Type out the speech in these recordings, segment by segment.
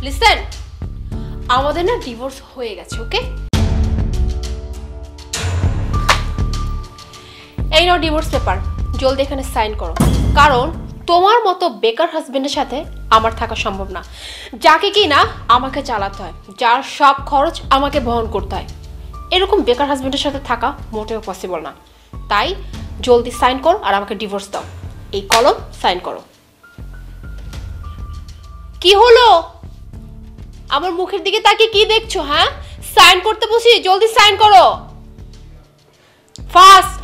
Listen, আমাদের না divorce হয়ে গেছে, ওকে? এই নাও ডিভোর্স পেপার, জলদি এখানে সাইন করো। কারণ তোমার মতো বেকার হাজবেন্ডের সাথে আমার থাকা সম্ভব না, যাকে কি না আমাকে চালাতে হয়, যার সব খরচ আমাকে বহন করতে হয়। এরকম বেকার হাজবেন্ডের সাথে থাকা মোটেও পসিবল না। তাই জলদি সাইন করো আর আমাকে ডিভোর্স দাও। এই কলম সাইন করো। কি হলো? আমার মুখের দিকে তাকিয়ে কি দেখছো? হ্যাঁ, সাইন করতে বসি, জলদি সাইন করো, fast.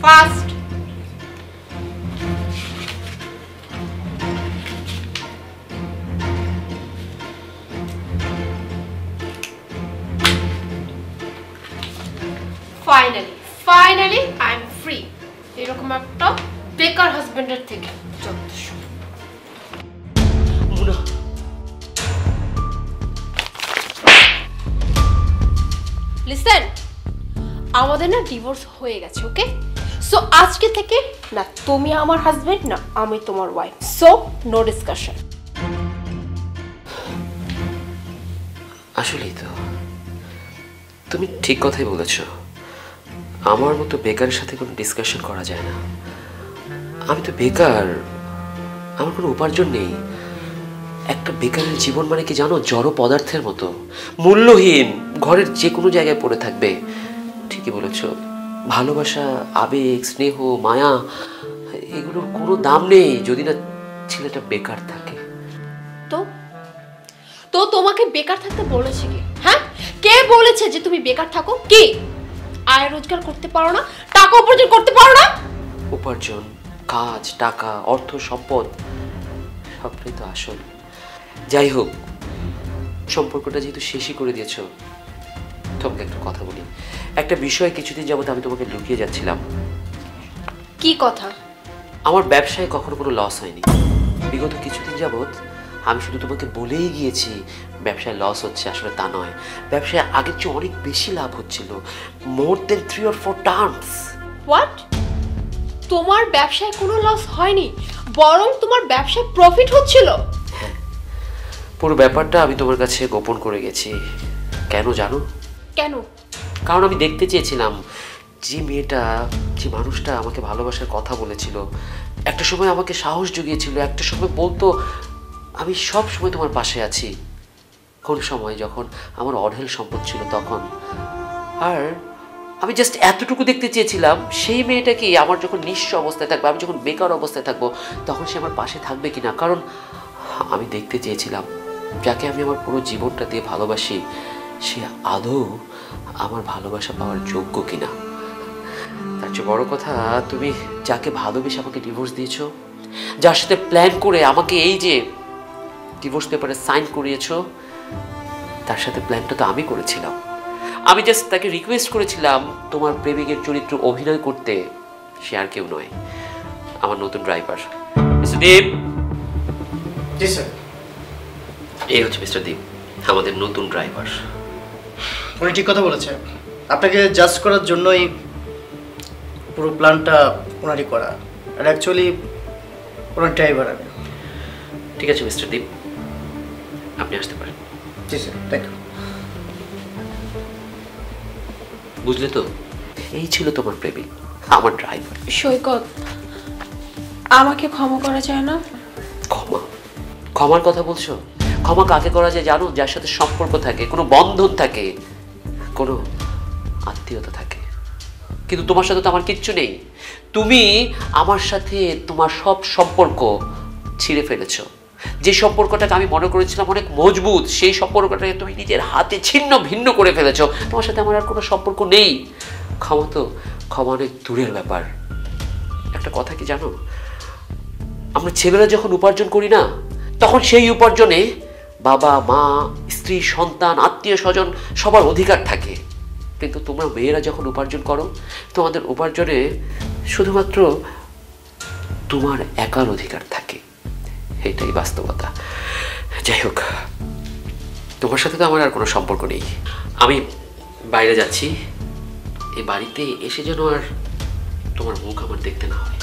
Fast. Finally I am free এরকম একটা বেকার হাজবেন্ডের থেকে। লিসেন, আমাদের না ডিভোর্স হয়ে গেছে, ওকে? সো আজকে থেকে না তুমি আমার হাজবেন্ড, না আমি তোমার ওয়াইফ। So no discussion. আসলেই তো তুমি ঠিক কথাই বলেছ। আমার মতো বেকারের সাথে কোনো ডিসকাশন করা যায় না। আমি তো বেকার, আমার কোনো উপার্জন নেই। একটা বেকারের জীবন মানে কি জানো? জড় পদার্থের মতো, মূল্যহীন, ঘরের যে কোনো জায়গায় পড়ে থাকবে। ঠিকই বলেছ, ভালোবাসা, আবেগ, স্নেহ, মায়া এগুলোর কোনো দাম নেই যদি না ছেলেটা বেকার থাকে। তো তো তোমাকে বেকার থাকতে বলেছে কে? হ্যাঁ, কে বলেছে যে তুমি বেকার থাকো? কি আয় রোজগার করতে পারো না, টাকা উপার্জন করতে পারো না? উপার্জন, কাজ, টাকা, অর্থ, সম্পদ সবটাই তো আসল। যাই হোক, সম্পর্কটা যেহেতু শেষই করে দিয়েছ, তোমাকে একটা কথা বলি। একটা বিষয় কিছুদিন যাবত আমি তোমাকে লুকিয়ে যাচ্ছিলাম। কি কথা? আমার ব্যবসায় কখনো কোনো লস হয়নি। বিগত কিছুদিন যাবত আমি শুধু তোমাকে বলেই গিয়েছি ব্যবসায় লস হচ্ছে, আসলে তা নয়। ব্যবসায় আগের চেয়ে অনেক বেশি লাভ হচ্ছিল, মোর দেন 3 or 4 টার্মস। হোয়াট? তোমার ব্যবসায় কোনো লস হয়নি, বরং তোমার ব্যবসায় প্রফিট হচ্ছিল? হ্যাঁ, পুরো ব্যাপারটা আমি তোমার কাছে গোপন করে গেছি। কেন জানো? কেন? কারণ আমি দেখতে চেয়েছিলাম যে মেয়েটা, যে মানুষটা আমাকে ভালোবাসার কথা বলেছিল, একটা সময় আমাকে সাহস জুগিয়েছিল, একটা সময় বলতো আমি সব সময় তোমার পাশে আছি, কোন সময় যখন আমার অঢেল সম্পদ ছিল তখন। আর আমি জাস্ট এতটুকু দেখতে চেয়েছিলাম সেই মেয়েটা কি আমার যখন নিঃস্ব অবস্থায় থাকবে, আমি যখন বেকার অবস্থায় থাকবো, তখন সে আমার পাশে থাকবে কিনা। কারণ আমি দেখতে চেয়েছিলাম যাকে আমি আমার পুরো জীবনটা দিয়ে ভালোবাসি, সে আদৌ আমার ভালোবাসা পাওয়ার যোগ্য কিনা। তার চেয়ে বড় কথা, তুমি যাকে ভালোবেসে আমাকে ডিভোর্স দিয়েছ, যার সাথে প্ল্যান করে আমাকে এই যে ডিভোর্স পেপারে সাইন করিয়েছো, তার সাথে প্ল্যানটা তো আমি করেছিলাম। আমি জাস্ট তাকে রিকোয়েস্ট করেছিলাম তোমার প্রেমিকের চরিত্র অভিনয় করতে। সে আর কেউ নয়, আমার নতুন ড্রাইভার মিস্টার দীপ। জি স্যার। এই হচ্ছে মিস্টার দীপ, আমাদের নতুন ড্রাইভার। উনি ঠিক কথা বলেছে, আপনাকে জাজ করার জন্যই পুরো প্ল্যানটা ওনারই করা। আর অ্যাকচুয়ালি ওনার ড্রাইভার আমি। ঠিক আছে মিস্টার দীপ, আপনি আসতে পারেন। জি স্যার, থ্যাংক ইউ। বুঝলে তো, এই ছিল তোমার প্রেমিক, আমার ড্রাইভার। সৈকত, আমাকে ক্ষমা করা যায় না? ক্ষমা? ক্ষমার কথা বলছো? ক্ষমা কাকে করা যায় জানো? যার সাথে সম্পর্ক থাকে, কোনো বন্ধন থাকে, কোনো আত্মীয়তা থাকে। কিন্তু তোমার সাথে তো আমার কিচ্ছু নেই। তুমি আমার সাথে তোমার সব সম্পর্ক ছিঁড়ে ফেলেছো। যে সম্পর্কটাকে আমি মনে করেছিলাম অনেক মজবুত, সেই সম্পর্কটাকে তুমি নিজের হাতে ছিন্ন ভিন্ন করে ফেলেছো। তোমার সাথে আমার আর কোনো সম্পর্ক নেই। ক্ষমা তো, ক্ষমা অনেক দূরের ব্যাপার। একটা কথা কি জানো, আমরা ছেলেরা যখন উপার্জন করি না, তখন সেই উপার্জনে বাবা মা, স্ত্রী, সন্তান, আত্মীয় স্বজন সবার অধিকার থাকে। কিন্তু তোমরা মেয়েরা যখন উপার্জন করো, তোমাদের উপার্জনে শুধুমাত্র তোমার একার অধিকার থাকে। এটাই বাস্তবতা। যাই হোক, তোমার সাথে তো আমার আর কোনো সম্পর্ক নেই। আমি বাইরে যাচ্ছি, এই বাড়িতে এসে যেন আর তোমার মুখ আমার দেখতে না হয়।